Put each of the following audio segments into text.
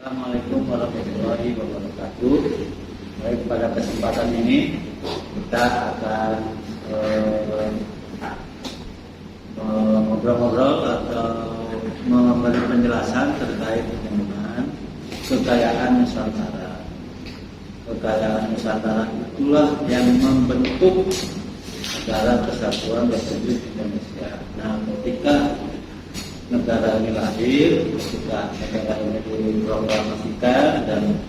Assalamualaikum warahmatullahi wabarakatuh. Baik, pada kesempatan ini kita akan ngobrol-ngobrol atau memberi penjelasan terkait dengan kekayaan Nusantara. Kekayaan Nusantara itulah yang membentuk negara kesatuan Republik Indonesia. Nah, ketika negara ini lahir, ketika negara ini diproklamasikan, dan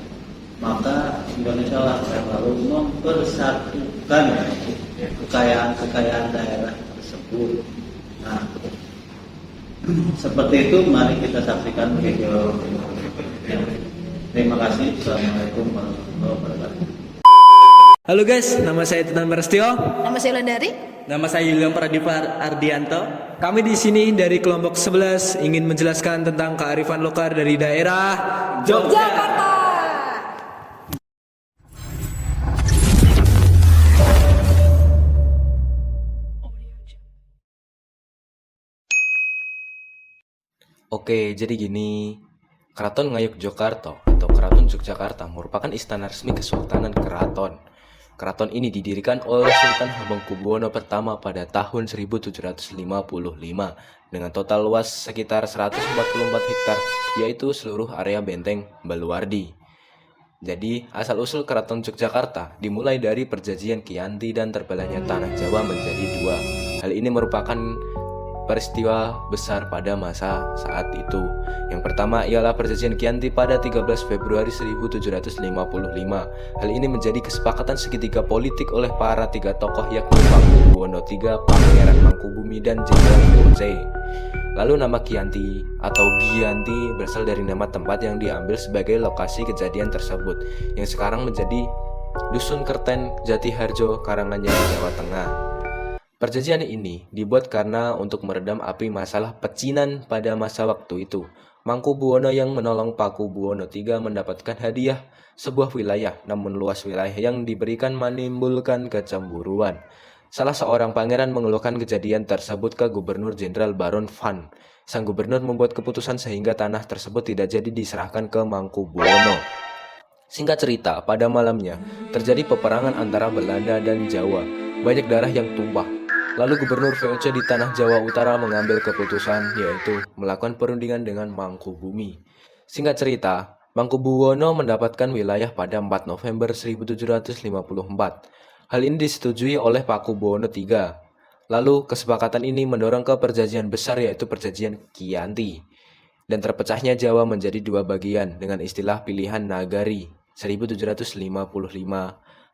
maka Indonesia lah yang lalu mempersatukan kekayaan daerah tersebut. Nah, seperti itu, mari kita saksikan video. Terima kasih. Assalamualaikum warahmatullahi wabarakatuh. Halo guys, nama saya Titan Merestio. Nama saya Wulandari. Nama saya Yuliam Pradipa Ardianto. Kami di sini dari kelompok 11 ingin menjelaskan tentang kearifan lokal dari daerah Yogyakarta. Oke, jadi gini. Keraton Ngayogyakarta atau Keraton Yogyakarta merupakan istana resmi Kesultanan Keraton. Keraton ini didirikan oleh Sultan Hamengkubuwono pertama pada tahun 1755 dengan total luas sekitar 144 hektar, yaitu seluruh area benteng Baluwardi. Jadi, asal-usul Keraton Yogyakarta dimulai dari perjanjian Kianti dan terbelahnya tanah Jawa menjadi dua. Hal ini merupakan peristiwa besar pada masa saat itu. Yang pertama ialah perjanjian Kianti pada 13 Februari 1755. Hal ini menjadi kesepakatan segitiga politik oleh para tiga tokoh, yakni Pakubuwono III, Pangeran Mangkubumi, dan Jenderal VOC. Lalu nama Kianti atau Gianti berasal dari nama tempat yang diambil sebagai lokasi kejadian tersebut, yang sekarang menjadi Dusun Kerten, Jatiharjo, Karanganyar, Jawa Tengah. Perjanjian ini dibuat karena untuk meredam api masalah pecinan pada masa waktu itu. Mangkubuwono yang menolong Pakubuwono III mendapatkan hadiah sebuah wilayah, namun luas wilayah yang diberikan menimbulkan kecemburuan. Salah seorang pangeran mengeluhkan kejadian tersebut ke Gubernur Jenderal Baron Van. Sang gubernur membuat keputusan sehingga tanah tersebut tidak jadi diserahkan ke Mangkubuwono. Singkat cerita, pada malamnya terjadi peperangan antara Belanda dan Jawa. Banyak darah yang tumpah. Lalu Gubernur VOC di tanah Jawa Utara mengambil keputusan, yaitu melakukan perundingan dengan Mangkubumi. Singkat cerita, Mangkubuwono mendapatkan wilayah pada 4 November 1754. Hal ini disetujui oleh Pakubuwono III. Lalu kesepakatan ini mendorong ke perjanjian besar, yaitu perjanjian Kianti. Dan terpecahnya Jawa menjadi dua bagian dengan istilah pilihan Nagari 1755.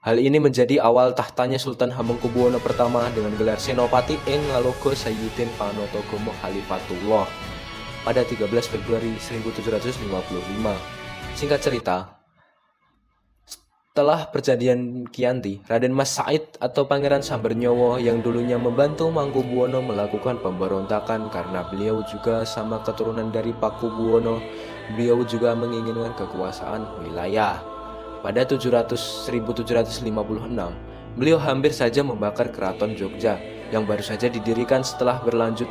Hal ini menjadi awal tahtanya Sultan Hamengkubuwono pertama dengan gelar Senopati ing Ngalogo Sayyidin Panotogomo Khalifatullah pada 13 Februari 1755. Singkat cerita, setelah perjanjian Kianti, Raden Mas Said atau Pangeran Sambernyowo yang dulunya membantu Mangkubuwono melakukan pemberontakan karena beliau juga sama keturunan dari Pakubuwono. Beliau juga menginginkan kekuasaan wilayah. Pada 1756, beliau hampir saja membakar Keraton Jogja yang baru saja didirikan setelah berlanjut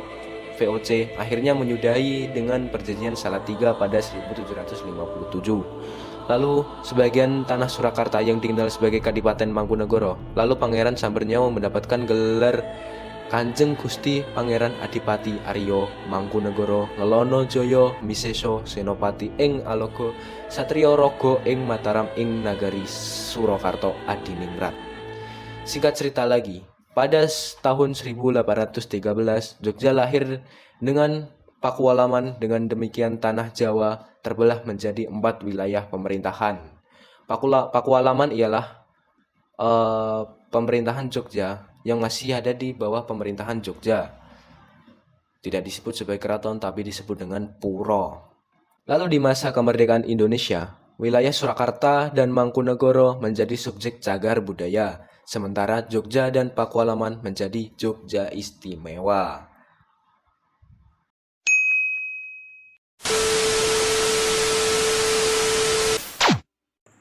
VOC, akhirnya menyudahi dengan perjanjian Salatiga pada 1757. Lalu sebagian tanah Surakarta yang dikenal sebagai Kadipaten Mangkunegoro. Lalu Pangeran Sambernyawa mendapatkan gelar Kanjeng Gusti Pangeran Adipati Aryo Mangkunegoro Lelono Joyo Miseso Senopati ing Alogo Satrio Rogo ing Mataram ing Nagari Surakarta Adiningrat. Singkat cerita lagi, pada tahun 1813 Jogja lahir dengan Pakualaman. Dengan demikian tanah Jawa terbelah menjadi 4 wilayah pemerintahan. Pakualaman ialah pemerintahan Jogja yang masih ada di bawah pemerintahan Jogja. Tidak disebut sebagai keraton, tapi disebut dengan puro. Lalu di masa kemerdekaan Indonesia, wilayah Surakarta dan Mangkunegoro menjadi subjek cagar budaya, sementara Jogja dan Pakualaman menjadi Jogja Istimewa.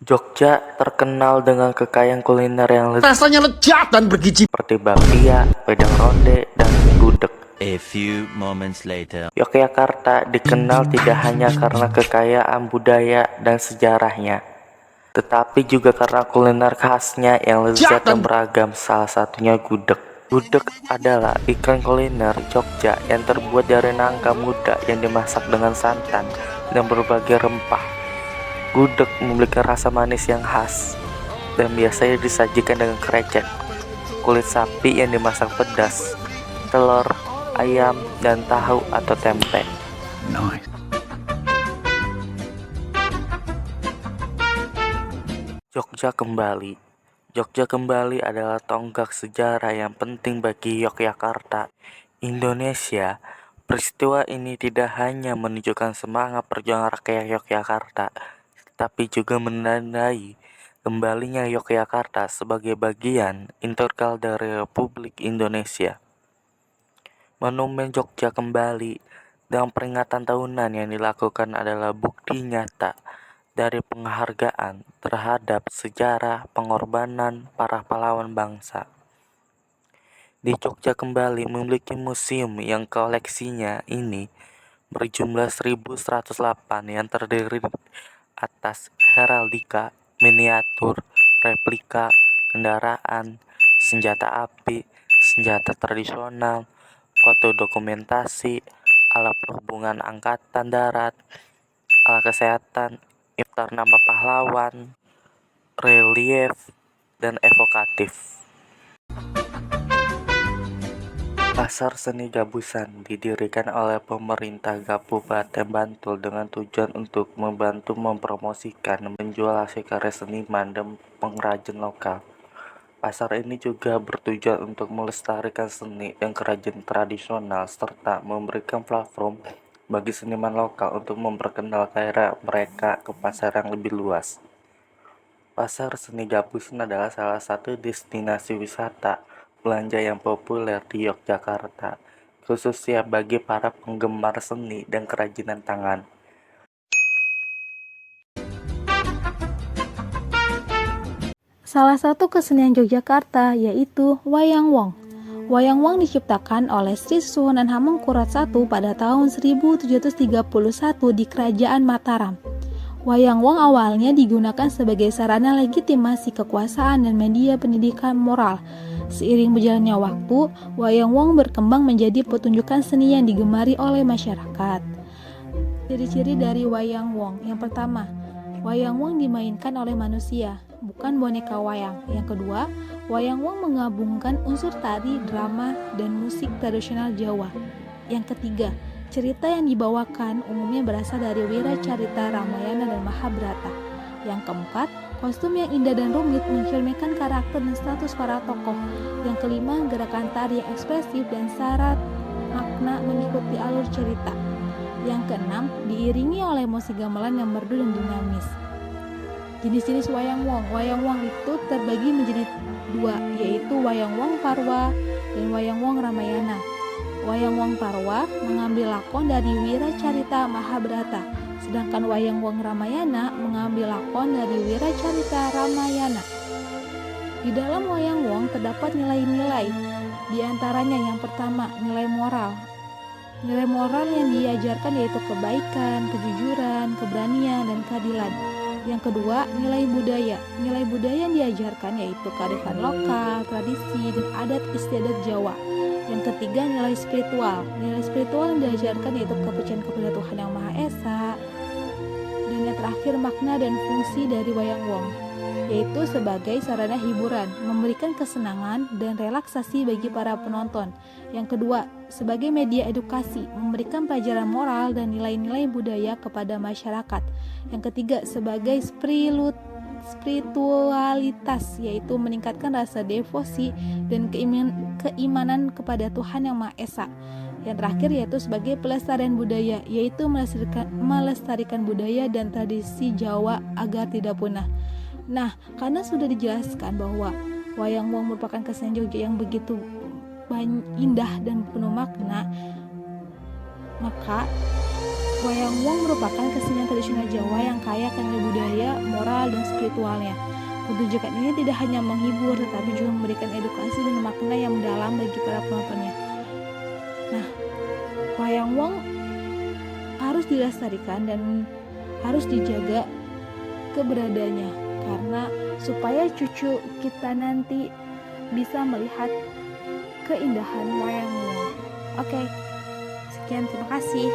Jogja terkenal dengan kekayaan kuliner yang rasanya lezat dan bergizi seperti bakpia, wedang ronde, dan gudeg. A few moments later. Yogyakarta dikenal tidak hanya karena kekayaan budaya dan sejarahnya, tetapi juga karena kuliner khasnya yang lezat dan beragam, salah satunya gudeg. Gudeg adalah ikon kuliner Jogja yang terbuat dari nangka muda yang dimasak dengan santan dan berbagai rempah. Gudeg memiliki rasa manis yang khas dan biasanya disajikan dengan krecek, kulit sapi yang dimasak pedas, telur, ayam, dan tahu atau tempe. Jogja kembali. Jogja kembali adalah tonggak sejarah yang penting bagi Yogyakarta, Indonesia. Peristiwa ini tidak hanya menunjukkan semangat perjuangan rakyat Yogyakarta, tapi juga menandai kembalinya Yogyakarta sebagai bagian integral dari Republik Indonesia. Monumen Jogja kembali dengan peringatan tahunan yang dilakukan adalah bukti nyata dari penghargaan terhadap sejarah pengorbanan para pahlawan bangsa. Di Jogja kembali memiliki museum yang koleksinya ini berjumlah 1108 yang terdiri atas heraldika, miniatur, replika, kendaraan, senjata api, senjata tradisional, foto dokumentasi, alat perhubungan angkatan darat, alat kesehatan, iftar nama pahlawan, relief, dan evokatif. Pasar Seni Gabusan didirikan oleh pemerintah Kabupaten Bantul dengan tujuan untuk membantu mempromosikan dan menjual hasil karya seniman dan pengrajin lokal. Pasar ini juga bertujuan untuk melestarikan seni dan kerajinan tradisional serta memberikan platform bagi seniman lokal untuk memperkenalkan karya mereka ke pasar yang lebih luas. Pasar Seni Gabusan adalah salah satu destinasi wisata belanja yang populer di Yogyakarta, khususnya bagi para penggemar seni dan kerajinan tangan. Salah satu kesenian Yogyakarta yaitu Wayang Wong. Wayang Wong diciptakan oleh Sri Susuhunan Hamengkurat I pada tahun 1731 di Kerajaan Mataram. Wayang Wong awalnya digunakan sebagai sarana legitimasi kekuasaan dan media pendidikan moral. Seiring berjalannya waktu, Wayang Wong berkembang menjadi pertunjukan seni yang digemari oleh masyarakat. Ciri-ciri dari Wayang Wong. Yang pertama, Wayang Wong dimainkan oleh manusia, bukan boneka wayang. Yang kedua, Wayang Wong menggabungkan unsur tari, drama, dan musik tradisional Jawa. Yang ketiga, cerita yang dibawakan umumnya berasal dari wiracarita Ramayana dan Mahabharata. Yang keempat, kostum yang indah dan rumit mencerminkan karakter dan status para tokoh. Yang kelima, gerakan tari yang ekspresif dan syarat makna mengikuti alur cerita. Yang keenam, diiringi oleh musik gamelan yang merdu dan dinamis. Jenis-jenis Wayang Wong. Wayang Wong itu terbagi menjadi dua, yaitu Wayang Wong Parwa dan Wayang Wong Ramayana. Wayang Wong Parwa mengambil lakon dari wiracarita Mahabharata, sedangkan Wayang Wong Ramayana mengambil lakon dari wiracarita Ramayana. Di dalam Wayang Wong terdapat nilai-nilai, di antaranya yang pertama, nilai moral. Nilai moral yang diajarkan yaitu kebaikan, kejujuran, keberanian, dan keadilan. Yang kedua, nilai budaya. Nilai budaya yang diajarkan yaitu kearifan lokal, tradisi, dan adat istiadat Jawa. Yang ketiga, nilai spiritual. Nilai spiritual yang diajarkan yaitu kepercayaan kepada Tuhan Yang Maha Esa. Dan yang terakhir, makna dan fungsi dari Wayang Wong, yaitu sebagai sarana hiburan, memberikan kesenangan dan relaksasi bagi para penonton. Yang kedua, sebagai media edukasi, memberikan pelajaran moral dan nilai-nilai budaya kepada masyarakat. Yang ketiga, sebagai spiritualitas, yaitu meningkatkan rasa devosi dan keimanan kepada Tuhan Yang Maha Esa. Yang terakhir yaitu sebagai pelestarian budaya, yaitu melestarikan budaya dan tradisi Jawa agar tidak punah. Nah, karena sudah dijelaskan bahwa Wayang Wong merupakan kesenian Jogja yang begitu indah dan penuh makna, maka Wayang Wong merupakan kesenian tradisional Jawa yang kaya akan budaya, moral, dan spiritualnya. Pertunjukan ini tidak hanya menghibur, tetapi juga memberikan edukasi dan makna yang mendalam bagi para penontonnya. Nah, wayang wong harus dilestarikan dan harus dijaga keberadaannya, karena supaya cucu kita nanti bisa melihat keindahan wayang wong. Oke, sekian, terima kasih.